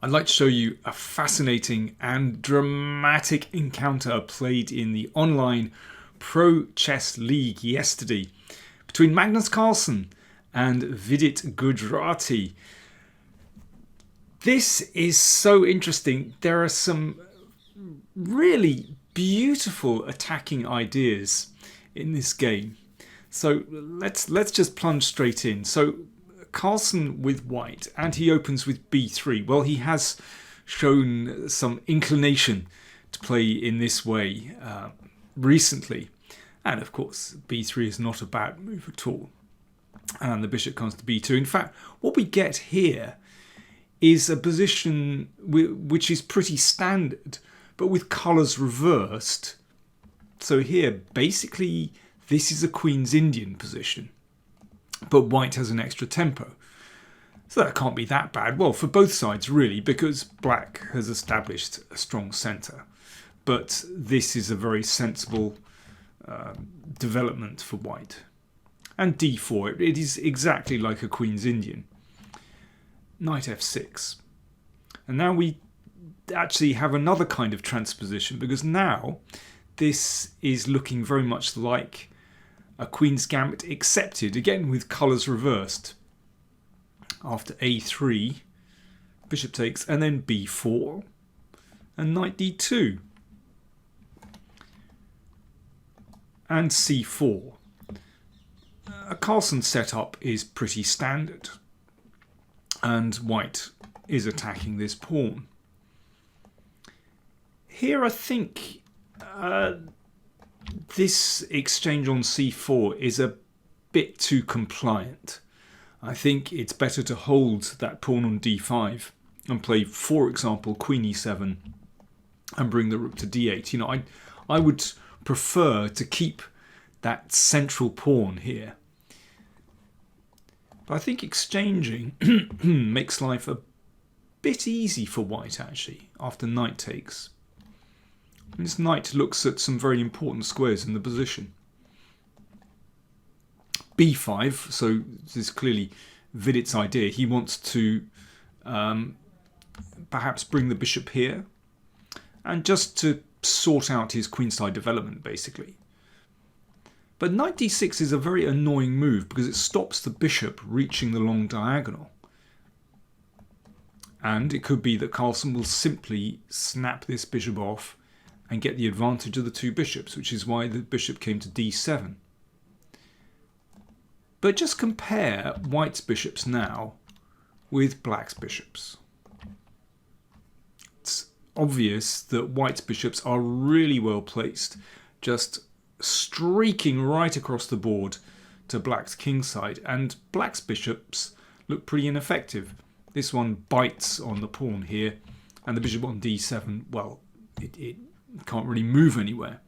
I'd like to show you a fascinating and dramatic encounter played in the online Pro Chess League yesterday between Magnus Carlsen and Vidit Gujrathi. This is so interesting. There are some really beautiful attacking ideas in this game. So let's just plunge straight in. So Carlsen with white, and he opens with b3. Well, he has shown some inclination to play in this way recently. And of course, b3 is not a bad move at all. And the bishop comes to b2. In fact, what we get here is a position which is pretty standard, but with colours reversed. So here, basically, this is a Queen's Indian position, but white has an extra tempo. So that can't be that bad. Well, for both sides, really, because black has established a strong centre. But this is a very sensible development for white. And d4, it is exactly like a Queen's Indian. Knight f6. And now we actually have another kind of transposition, because now this is looking very much like a Queen's Gambit accepted, again with colours reversed. After a3, bishop takes, and then b4, and knight d2. And c4. A Carlsen setup is pretty standard, and white is attacking this pawn. Here I think this exchange on c4 is a bit too compliant. I think it's better to hold that pawn on d5 and play, for example, queen e7 and bring the rook to d8. You know, I would prefer to keep that central pawn here. But I think exchanging makes life a bit easy for white, actually, after knight takes. And this knight looks at some very important squares in the position. b5, so this is clearly Vidit's idea. He wants to perhaps bring the bishop here, and just to sort out his queenside development, basically. But knight d6 is a very annoying move because it stops the bishop reaching the long diagonal. And it could be that Carlsen will simply snap this bishop off and get the advantage of the two bishops, which is why the bishop came to d7. But just compare white's bishops now with black's bishops. It's obvious that white's bishops are really well placed, just streaking right across the board to black's kingside, and black's bishops look pretty ineffective. This one bites on the pawn here, and the bishop on d7, well, it can't really move anywhere.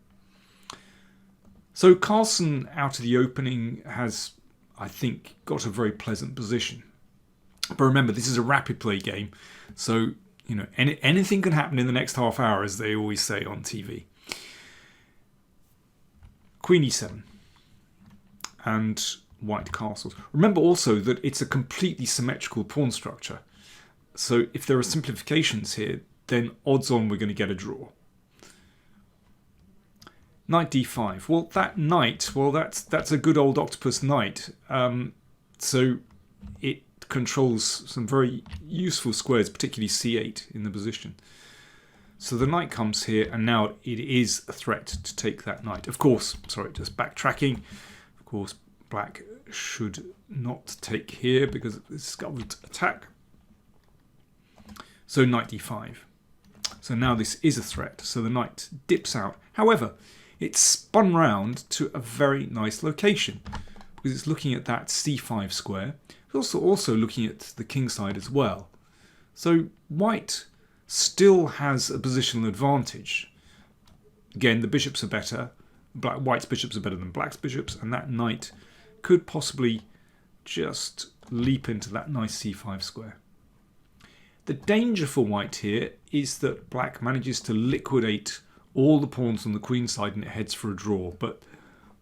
So Carlsen out of the opening has, I think, got a very pleasant position. But remember, this is a rapid play game, so you know anything can happen in the next half hour, as they always say on TV. Queen e7 and white castles. Remember also that it's a completely symmetrical pawn structure. So if there are simplifications here, then odds on we're going to get a draw. Knight d5. Well, that knight, that's a good old octopus knight. So it controls some very useful squares, particularly c8 in the position. So the knight comes here, and now it is a threat to take that knight. Of course, sorry, just backtracking. Of course, black should not take here because of the discovered attack. So knight d5. So now this is a threat. So the knight dips out. However, it's spun round to a very nice location because it's looking at that c5 square. It's also looking at the kingside as well. So white still has a positional advantage. Again, the bishops are better. White's bishops are better than black's bishops, and that knight could possibly just leap into that nice c5 square. The danger for white here is that black manages to liquidate all the pawns on the queen side and it heads for a draw, but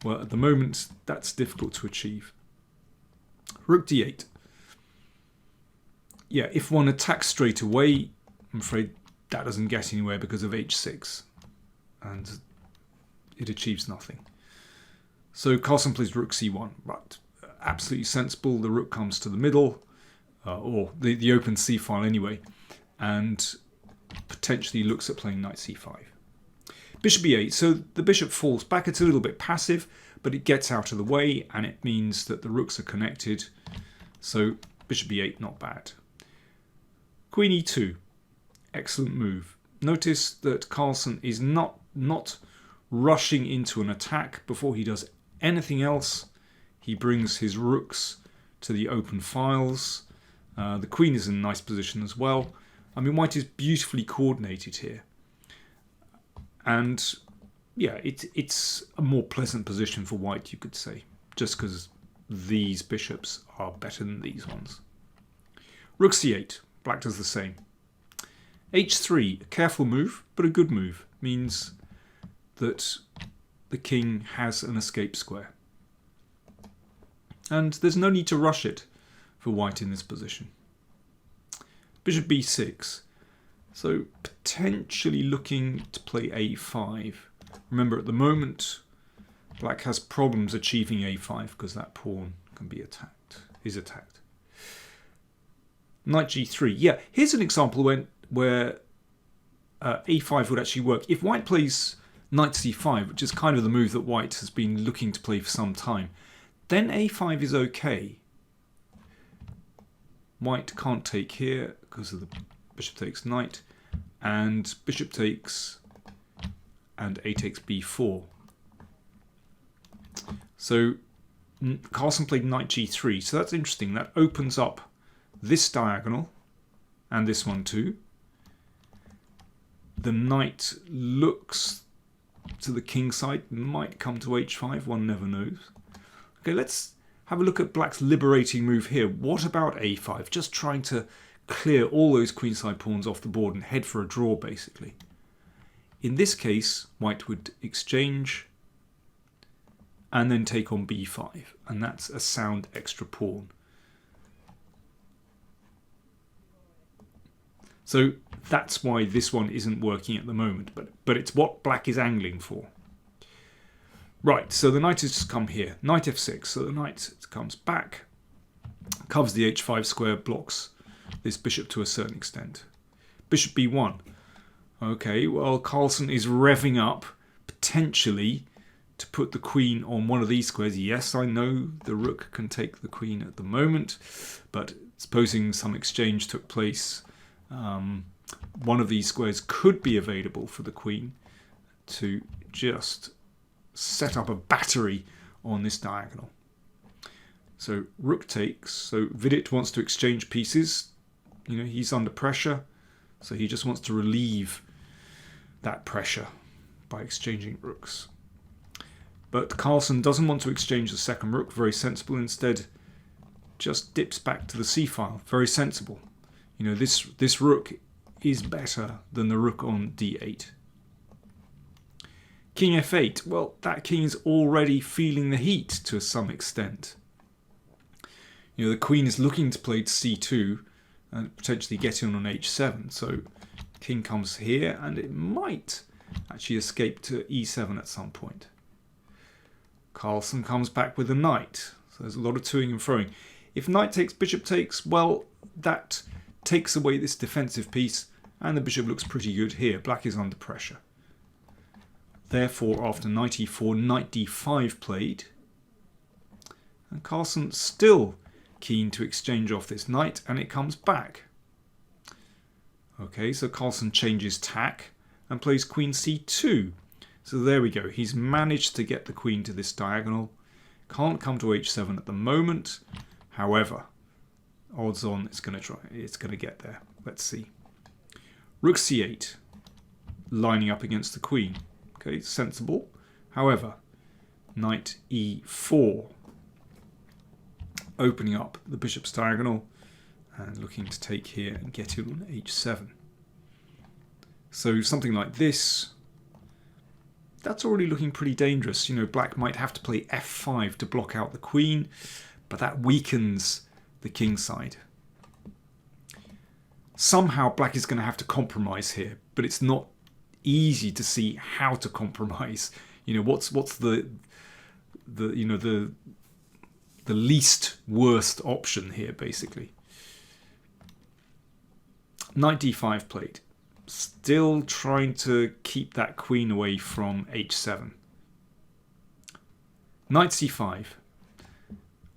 well, at the moment that's difficult to achieve. Rook d8. Yeah, if one attacks straight away, I'm afraid that doesn't get anywhere because of h6, and it achieves nothing. So Carlsen plays rook c1, but absolutely sensible. The rook comes to the middle, or the open c file anyway, and potentially looks at playing knight c5. Bishop e8, so the bishop falls back. It's a little bit passive, but it gets out of the way, and it means that the rooks are connected. So bishop e8, not bad. Queen e2, excellent move. Notice that Carlsen is not rushing into an attack before he does anything else. He brings his rooks to the open files. The queen is in a nice position as well. I mean, white is beautifully coordinated here. And yeah, it's a more pleasant position for white, you could say, just because these bishops are better than these ones. Rook c8, black does the same. h3, a careful move, but a good move. Means that the king has an escape square. And there's no need to rush it for white in this position. Bishop b6. So potentially looking to play a5. Remember, at the moment, black has problems achieving a5 because that pawn can be attacked, is attacked. Knight g3. Yeah, here's an example where a5 would actually work. If white plays knight c5, which is kind of the move that white has been looking to play for some time, then a5 is okay. White can't take here because of the bishop takes knight, and bishop takes, and a takes b4. So Carlsen played knight g3, so that's interesting. That opens up this diagonal and this one too. The knight looks to the king side, might come to h5, one never knows. Okay, let's have a look at black's liberating move here. What about a5? Just trying to clear all those queenside pawns off the board and head for a draw, basically. In this case, white would exchange and then take on b5, and that's a sound extra pawn. So that's why this one isn't working at the moment, but it's what black is angling for. Right, so the knight has just come here. Knight f6, so the knight comes back, covers the h5 square, blocks this bishop to a certain extent. Bishop b1. Okay, well, Carlsen is revving up, potentially, to put the queen on one of these squares. Yes, I know the rook can take the queen at the moment, but supposing some exchange took place, one of these squares could be available for the queen to just set up a battery on this diagonal. So rook takes. So Vidit wants to exchange pieces. You know, he's under pressure, so he just wants to relieve that pressure by exchanging rooks. But Carlsen doesn't want to exchange the second rook. Very sensible. Instead, just dips back to the c file. Very sensible. You know, this rook is better than the rook on d8. King f8. Well, that king is already feeling the heat to some extent. You know, the queen is looking to play c2 and potentially get in on h7. So king comes here, and it might actually escape to e7 at some point. Carlsen comes back with a knight. So there's a lot of toing and froing. If knight takes, bishop takes, well, that takes away this defensive piece, and the bishop looks pretty good here. Black is under pressure. Therefore, after knight e4, knight d5 played. And Carlsen still keen to exchange off this knight, and it comes back. Okay, so Carlsen changes tack and plays queen c2. So there we go. He's managed to get the queen to this diagonal. Can't come to h7 at the moment. However, odds on it's going to try. It's going to get there. Let's see. Rook c8, lining up against the queen. Okay, sensible. However, knight e4, opening up the bishop's diagonal and looking to take here and get it on h7. So something like this, that's already looking pretty dangerous. You know, black might have to play f5 to block out the queen, but that weakens the king side. somehow black is going to have to compromise here, but it's not easy to see how to compromise. You know, what's the least worst option here, basically. Knight d5 played. Still trying to keep that queen away from h7. Knight c5.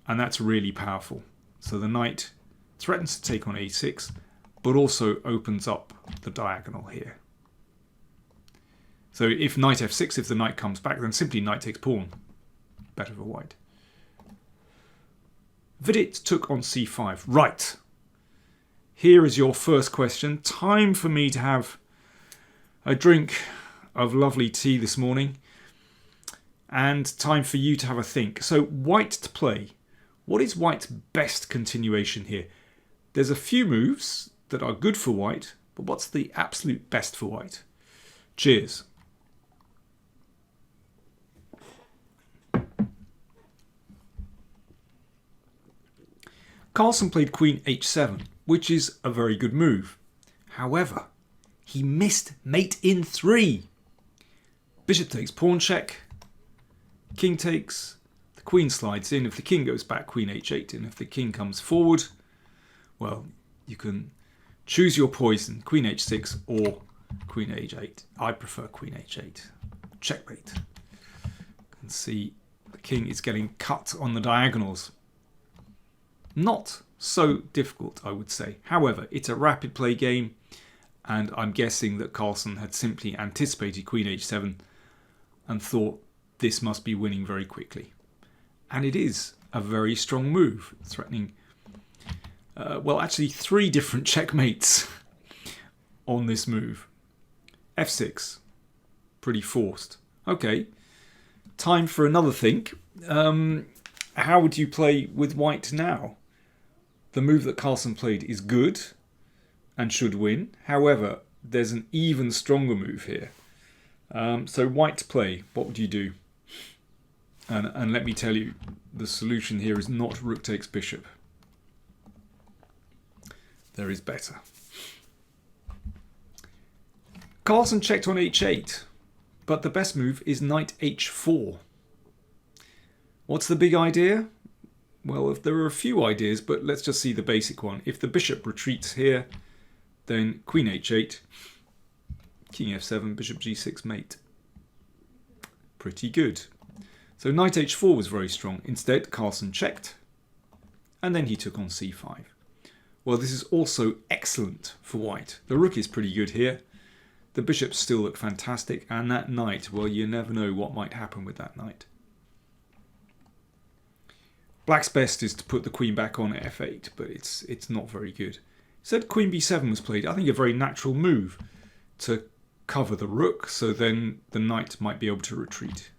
And that's really powerful. So the knight threatens to take on a6, but also opens up the diagonal here. So if knight f6, if the knight comes back, then simply knight takes pawn. Better for white. Vidit took on c5. Right. Here is your first question. Time for me to have a drink of lovely tea this morning. And time for you to have a think. So white to play. What is white's best continuation here? There's a few moves that are good for white, but what's the absolute best for white? Cheers. Carlsen played queen h7, which is a very good move. However, he missed mate in 3. Bishop takes pawn check. King takes. The queen slides in. If the king goes back, queen h8. And if the king comes forward, well, you can choose your poison. Queen h6 or queen h8. I prefer queen h8. Checkmate. You can see the king is getting cut on the diagonals. Not so difficult, I would say. However, it's a rapid play game, and I'm guessing that Carlsen had simply anticipated queen h7 and thought this must be winning very quickly. And it is a very strong move, threatening, well, actually 3 different checkmates on this move. f6, pretty forced. Okay, time for another think. How would you play with white now? The move that Carlsen played is good and should win. However, there's an even stronger move here. So white to play, what would you do? And let me tell you, the solution here is not rook takes bishop. There is better. Carlsen checked on h8, but the best move is knight h4. What's the big idea? Well, if there are a few ideas, but let's just see the basic one. If the bishop retreats here, then queen h8, king f7, bishop g6 mate. Pretty good. So knight h4 was very strong. Instead, Carlsen checked, and then he took on c5. Well, this is also excellent for white. The rook is pretty good here. The bishops still look fantastic, and that knight, well, you never know what might happen with that knight. Black's best is to put the queen back on at f8, but it's not very good. Instead, queen b7 was played. I think a very natural move to cover the rook, so then the knight might be able to retreat.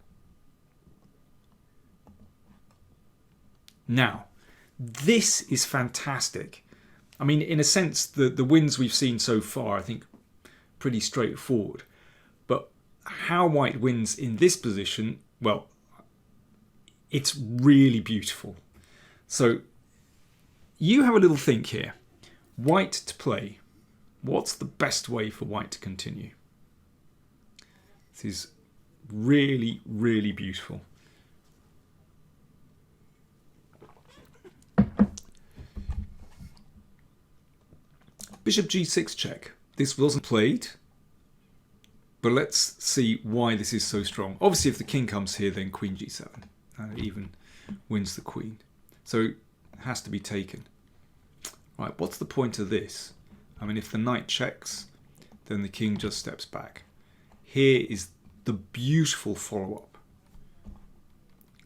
Now, this is fantastic. I mean, in a sense, the wins we've seen so far, I think, pretty straightforward. But how white wins in this position, well, it's really beautiful. So you have a little think here. White to play. What's the best way for white to continue? This is really, really beautiful. Bishop g6 check. This wasn't played, but let's see why this is so strong. Obviously, if the king comes here, then queen g7. And it even wins the queen. So it has to be taken. Right, what's the point of this? I mean, if the knight checks, then the king just steps back. Here is the beautiful follow-up.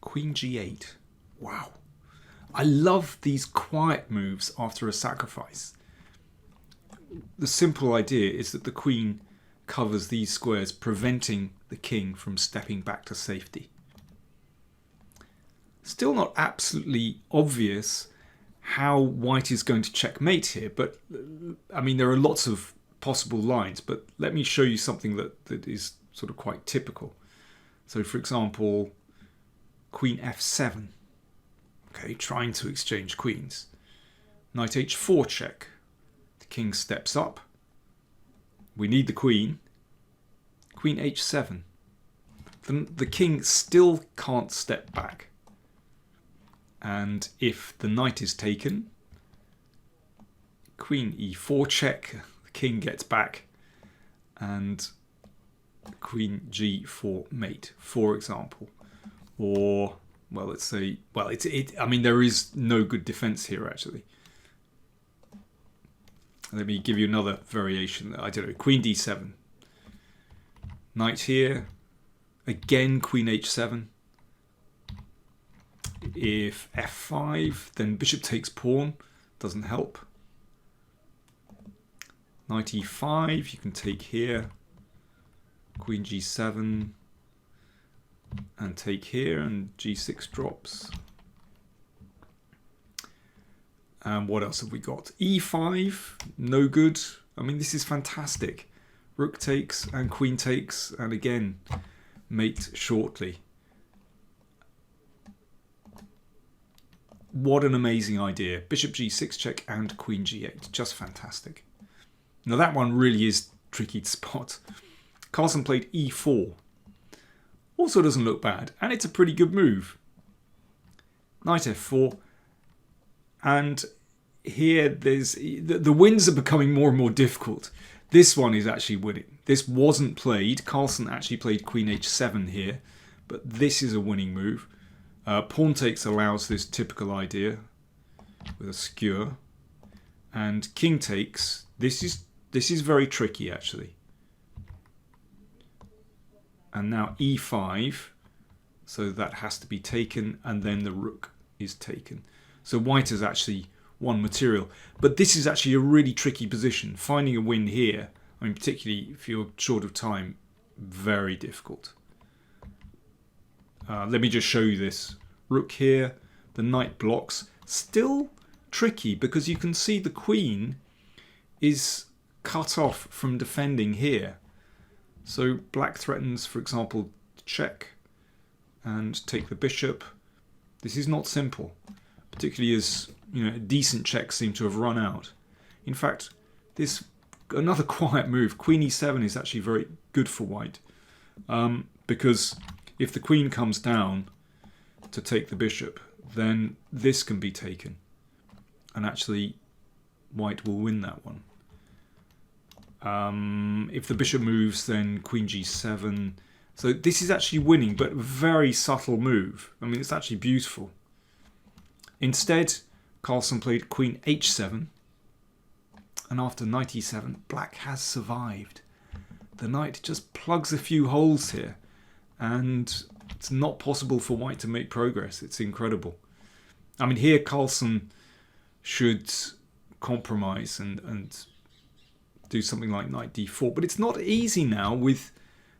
Queen g8. Wow. I love these quiet moves after a sacrifice. The simple idea is that the queen covers these squares, preventing the king from stepping back to safety. Still not absolutely obvious how white is going to checkmate here, but I mean, there are lots of possible lines, but let me show you something that is sort of quite typical. So for example, queen f7, okay, trying to exchange queens. Knight h4 check. The king steps up. We need the queen. Queen h7. The king still can't step back. And if the knight is taken, queen e4 check, the king gets back, and queen g4 mate, for example. Or, well, let's say, well, I mean, there is no good defense here, actually. Let me give you another variation. I don't know, queen d7. Knight here. Again, queen h7. If f5, then bishop takes pawn. Doesn't help. Knight e5, you can take here. Queen g7. And take here, and g6 drops. And what else have we got? e5, no good. I mean, this is fantastic. Rook takes and queen takes, and again, mate shortly. What an amazing idea. Bishop g6 check and queen g8. Just fantastic. Now that one really is tricky to spot. Carlsen played e4. Also doesn't look bad, and it's a pretty good move. Knight f4. And here there's the wins are becoming more and more difficult. This one is actually winning. This wasn't played. Carlsen actually played queen h7 here, but this is a winning move. Pawn takes allows this typical idea with a skewer, and king takes. This is very tricky actually. And now e5, so that has to be taken, and then the rook is taken. So white has actually won material. But this is actually a really tricky position. Finding a win here, I mean, particularly if you're short of time, very difficult. Let me just show you this. Rook here, the knight blocks. Still tricky because you can see the queen is cut off from defending here. So black threatens, for example, check and take the bishop. This is not simple, particularly as decent checks seem to have run out. In fact, this another quiet move, queen e7, is actually very good for white, because if the queen comes down to take the bishop, then this can be taken, and actually white will win that one. If the bishop moves, then queen g7. So this is actually winning, but a very subtle move. I mean, it's actually beautiful. Instead, Carlsen played queen h7, and after knight e7, black has survived. The knight just plugs a few holes here, and it's not possible for white to make progress. It's incredible. I mean, here Carlsen should compromise and do something like knight d4, but it's not easy now with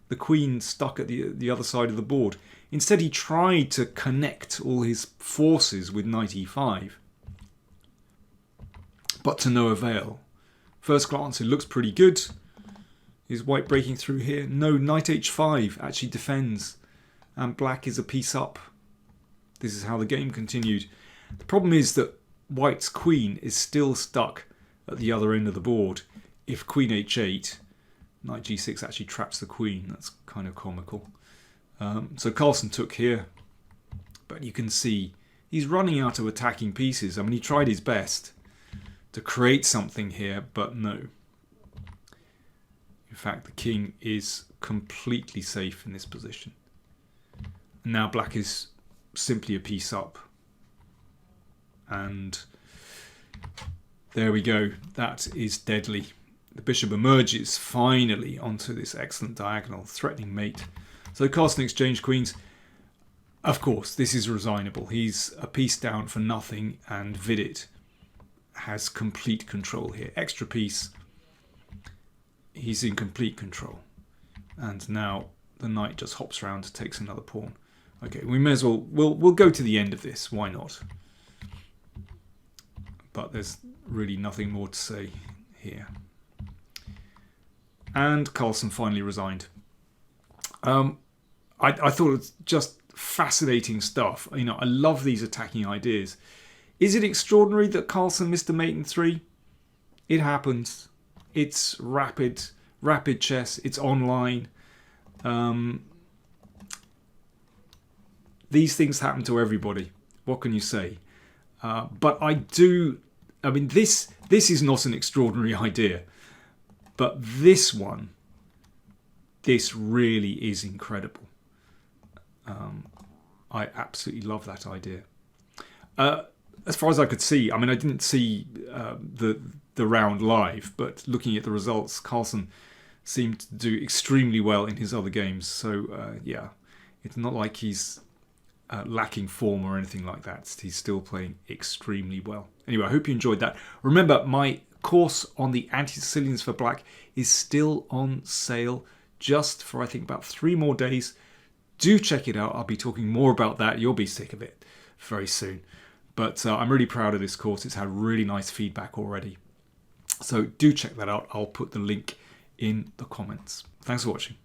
the queen stuck at the other side of the board. Instead, he tried to connect all his forces with knight e5, but to no avail. First glance, it looks pretty good. Is white breaking through here? No, knight h5 actually defends, and black is a piece up. This is how the game continued. The problem is that white's queen is still stuck at the other end of the board. If queen h8, knight g6 actually traps the queen. That's kind of comical. So Carlsen took here, but you can see he's running out of attacking pieces. I mean, he tried his best to create something here, but no. In fact, the king is completely safe in this position. And now black is simply a piece up. And there we go. That is deadly. The bishop emerges finally onto this excellent diagonal, threatening mate. So Carlsen exchanged queens. Of course, this is resignable. He's a piece down for nothing, and Vidit has complete control here. Extra piece. He's in complete control. And now the knight just hops around, takes another pawn. Okay, we may as well, we'll go to the end of this. Why not? But there's really nothing more to say here. And Carlsen finally resigned. I thought it was just fascinating stuff. I love these attacking ideas. Is it extraordinary that Carlsen missed a mate in 3? It happens. It's rapid chess. It's online. These things happen to everybody. What can you say? But I mean, this is not an extraordinary idea. But this really is incredible. I absolutely love that idea. As far as I could see, I mean, I didn't see the round live, but looking at the results, Carlsen seemed to do extremely well in his other games. So yeah, it's not like he's lacking form or anything like that. He's still playing extremely well. Anyway, I hope you enjoyed that. Remember, my course on the anti-Sicilians for black is still on sale just for, I think, about 3 more days. Do check it out. I'll be talking more about that. You'll be sick of it very soon. But I'm really proud of this course. It's had really nice feedback already. So do check that out. I'll put the link in the comments. Thanks for watching.